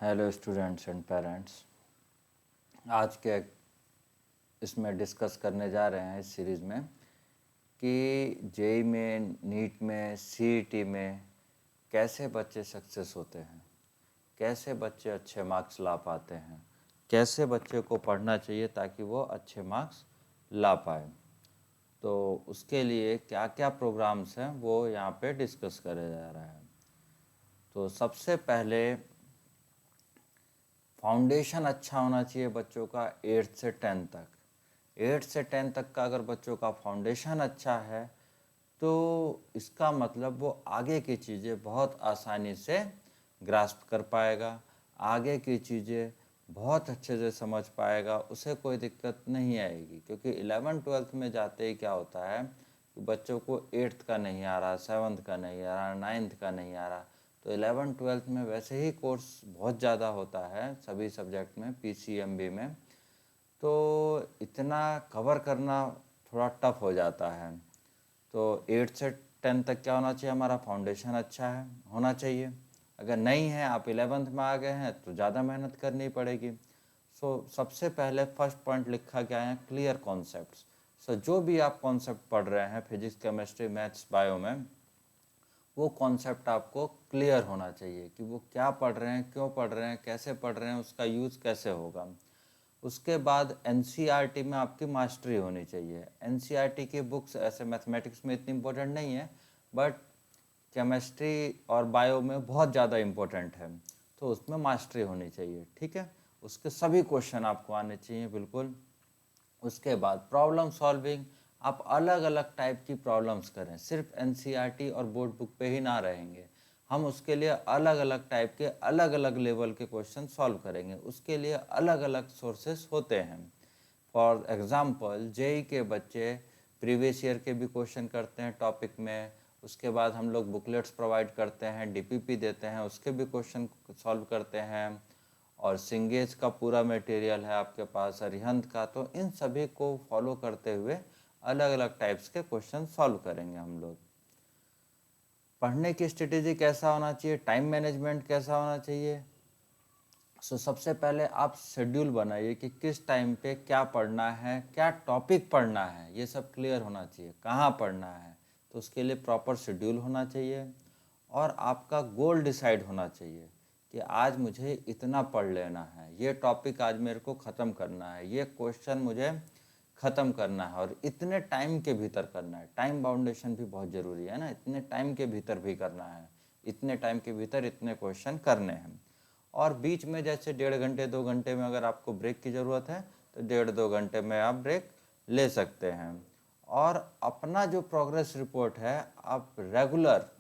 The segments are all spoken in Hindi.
Hello students and parents. आज के इसमें डिस्कस करने जा रहे हैं इस सीरीज़ में कि जेई में, नीट में, सीईटी में कैसे बच्चे सक्सेस होते हैं, कैसे बच्चे अच्छे मार्क्स ला पाते हैं, कैसे बच्चे को पढ़ना चाहिए ताकि वो अच्छे मार्क्स ला पाए। तो उसके लिए क्या क्या प्रोग्राम्स हैं वो यहाँ पे डिस्कस करा जा रहा है। तो सबसे पहले फाउंडेशन अच्छा होना चाहिए बच्चों का 8th से 10th तक। 8th से 10th तक का अगर बच्चों का फाउंडेशन अच्छा है तो इसका मतलब वो आगे की चीज़ें बहुत आसानी से ग्रास्प कर पाएगा, आगे की चीज़ें बहुत अच्छे से समझ पाएगा, उसे कोई दिक्कत नहीं आएगी। क्योंकि 11th-12th में जाते ही क्या होता है कि बच्चों को 8th का नहीं आ रहा, 7th का नहीं आ रहा, 9th का नहीं आ रहा। तो 11th-12th में वैसे ही कोर्स बहुत ज़्यादा होता है सभी सब्जेक्ट में, पीसीएमबी में, तो इतना कवर करना थोड़ा टफ हो जाता है। तो 8th से 10th तक क्या होना चाहिए, हमारा फाउंडेशन अच्छा है होना चाहिए। अगर नहीं है, आप 11th में आ गए हैं तो ज़्यादा मेहनत करनी पड़ेगी। सबसे पहले फर्स्ट पॉइंट लिखा गया है क्लियर कॉन्सेप्ट्स। जो भी आप कॉन्सेप्ट पढ़ रहे हैं फिजिक्स, केमिस्ट्री, मैथ्स, बायो में, वो कॉन्सेप्ट आपको क्लियर होना चाहिए कि वो क्या पढ़ रहे हैं, क्यों पढ़ रहे हैं, कैसे पढ़ रहे हैं, उसका यूज़ कैसे होगा। उसके बाद एनसीईआरटी में आपकी मास्टरी होनी चाहिए। एनसीईआरटी की बुक्स ऐसे मैथमेटिक्स में इतनी इम्पोर्टेंट नहीं है, बट केमिस्ट्री और बायो में बहुत ज़्यादा इम्पोर्टेंट है, तो उसमें मास्टरी होनी चाहिए। ठीक है, उसके सभी क्वेश्चन आपको आने चाहिए बिल्कुल। उसके बाद प्रॉब्लम सॉल्विंग, आप अलग अलग टाइप की प्रॉब्लम्स करें, सिर्फ एनसीईआरटी और बोर्ड बुक पे ही ना रहेंगे। हम उसके लिए अलग अलग टाइप के, अलग अलग लेवल के क्वेश्चन सॉल्व करेंगे। उसके लिए अलग अलग सोर्सेस होते हैं। फॉर एग्जांपल जेई के बच्चे प्रीवियस ईयर के भी क्वेश्चन करते हैं टॉपिक में। उसके बाद हम लोग बुकलेट्स प्रोवाइड करते हैं, डीपीपी देते हैं, उसके भी क्वेश्चन सॉल्व करते हैं। और सिंगेज का पूरा मटेरियल है आपके पास, अरिहंत का। तो इन सभी को फॉलो करते हुए अलग अलग टाइप्स के क्वेश्चन सॉल्व करेंगे हम लोग। पढ़ने की स्ट्रेटेजी कैसा होना चाहिए, टाइम मैनेजमेंट कैसा होना चाहिए। सबसे पहले आप शेड्यूल बनाइए कि किस टाइम पे क्या पढ़ना है, क्या टॉपिक पढ़ना है, ये सब क्लियर होना चाहिए, कहाँ पढ़ना है। तो उसके लिए प्रॉपर शेड्यूल होना चाहिए और आपका गोल डिसाइड होना चाहिए कि आज मुझे इतना पढ़ लेना है, ये टॉपिक आज मेरे को ख़त्म करना है, ये क्वेश्चन मुझे ख़त्म करना है और इतने टाइम के भीतर करना है। टाइम बाउंडेशन भी बहुत ज़रूरी है ना, इतने टाइम के भीतर भी करना है, इतने टाइम के भीतर इतने क्वेश्चन करने हैं। और बीच में जैसे 1.5 घंटे 2 घंटे में अगर आपको ब्रेक की ज़रूरत है तो 1.5-2 घंटे में आप ब्रेक ले सकते हैं। और अपना जो प्रोग्रेस रिपोर्ट है आप रेगुलर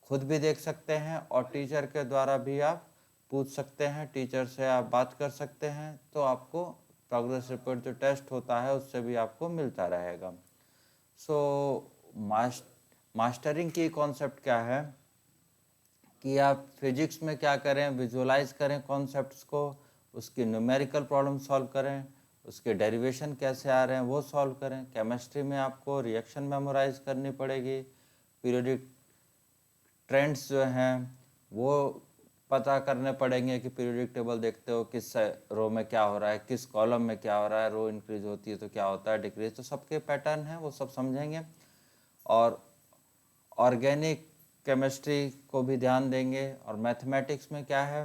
खुद भी देख सकते हैं और टीचर के द्वारा भी आप पूछ सकते हैं, टीचर से आप बात कर सकते हैं। तो आपको प्रोग्रेस रिपोर्ट जो टेस्ट होता है उससे भी आपको मिलता रहेगा। मास्टरिंग की कॉन्सेप्ट क्या है कि आप फिजिक्स में क्या करें, विजुअलाइज करें कॉन्सेप्ट्स को, उसकी न्यूमेरिकल प्रॉब्लम सॉल्व करें, उसके डेरिवेशन कैसे आ रहे हैं वो सॉल्व करें। केमिस्ट्री में आपको रिएक्शन मेमोराइज करनी पड़ेगी, पीरियोडिक ट्रेंड्स जो हैं वो पता करने पड़ेंगे कि पीरियोडिक टेबल देखते हो किस रो में क्या हो रहा है, किस कॉलम में क्या हो रहा है, रो इंक्रीज होती है तो क्या होता है, डिक्रीज, तो सबके पैटर्न हैं वो सब समझेंगे। और ऑर्गेनिक केमिस्ट्री को भी ध्यान देंगे। और मैथमेटिक्स में क्या है,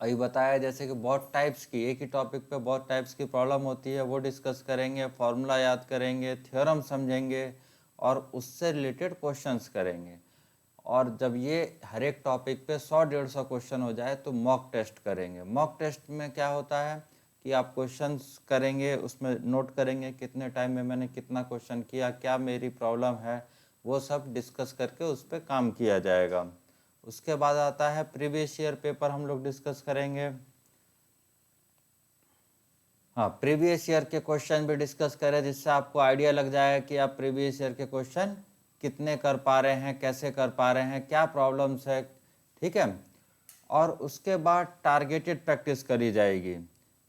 अभी बताया जैसे कि बहुत टाइप्स की, एक ही टॉपिक पे बहुत टाइप्स की प्रॉब्लम होती है, वो डिस्कस करेंगे, फॉर्मूला याद करेंगे, थ्योरम समझेंगे और उससे रिलेटेड क्वेश्चंस करेंगे। और जब ये हर एक टॉपिक पे 100-150 क्वेश्चन हो जाए तो मॉक टेस्ट करेंगे। मॉक टेस्ट में क्या होता है कि आप क्वेश्चंस करेंगे, उसमें नोट करेंगे कितने टाइम में मैंने कितना क्वेश्चन किया, क्या मेरी प्रॉब्लम है, वो सब डिस्कस करके उस पर काम किया जाएगा। उसके बाद आता है प्रीवियस ईयर पेपर, हम लोग डिस्कस करेंगे। हाँ, प्रीवियस ईयर के क्वेश्चन भी डिस्कस करें जिससे आपको आइडिया लग जाए कि आप प्रीवियस ईयर के क्वेश्चन कितने कर पा रहे हैं, कैसे कर पा रहे हैं, क्या प्रॉब्लम्स है। ठीक है, और उसके बाद टारगेटेड प्रैक्टिस करी जाएगी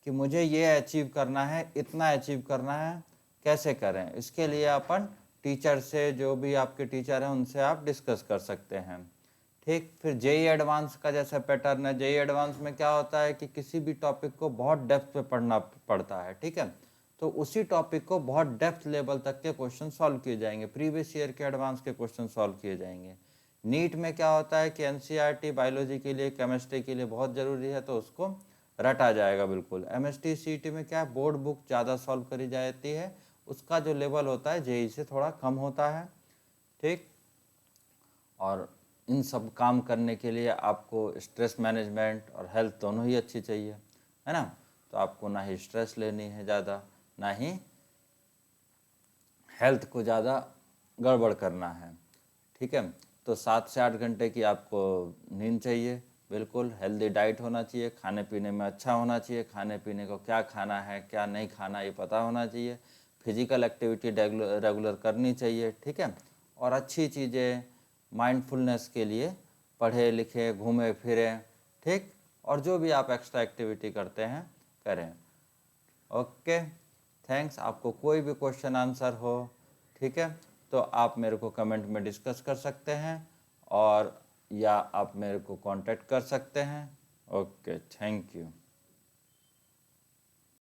कि मुझे ये अचीव करना है, इतना अचीव करना है, कैसे करें। इसके लिए अपन टीचर से, जो भी आपके टीचर हैं उनसे आप डिस्कस कर सकते हैं ठीक। फिर जेई एडवांस का जैसा पैटर्न है, जेई एडवांस में क्या होता है कि किसी भी टॉपिक को बहुत डेप्थ पे पढ़ना पड़ता है, ठीक है। तो उसी टॉपिक को बहुत डेप्थ लेवल तक के क्वेश्चन सॉल्व किए जाएंगे, प्रीवियस ईयर के एडवांस के क्वेश्चन सॉल्व किए जाएंगे। नीट में क्या होता है कि एनसीईआरटी बायोलॉजी के लिए, केमिस्ट्री के लिए बहुत ज़रूरी है, तो उसको रटा जाएगा बिल्कुल। एमएसटी सीईटी में क्या है, बोर्ड बुक ज़्यादा सॉल्व करी जाती है, उसका जो लेवल होता है जेई से थोड़ा कम होता है, ठीक। और इन सब काम करने के लिए आपको स्ट्रेस मैनेजमेंट और हेल्थ दोनों ही अच्छी चाहिए, है ना। तो आपको ना ही स्ट्रेस लेनी है ज़्यादा, ना ही हेल्थ को ज़्यादा गड़बड़ करना है, ठीक है। तो 7 से 8 घंटे की आपको नींद चाहिए, बिल्कुल। हेल्दी डाइट होना चाहिए, खाने पीने में अच्छा होना चाहिए, खाने पीने को क्या खाना है क्या नहीं खाना ये पता होना चाहिए। फिजिकल एक्टिविटी रेगुलर करनी चाहिए, ठीक है। और अच्छी चीज़ें माइंडफुलनेस के लिए पढ़े लिखे, घूमे फिरें, ठीक। और जो भी आप एक्स्ट्रा एक्टिविटी करते हैं करें। Okay, thanks. आपको कोई भी क्वेश्चन आंसर हो, ठीक है, तो आप मेरे को कमेंट में डिस्कस कर सकते हैं, और या आप मेरे को कांटेक्ट कर सकते हैं। Okay, thank you.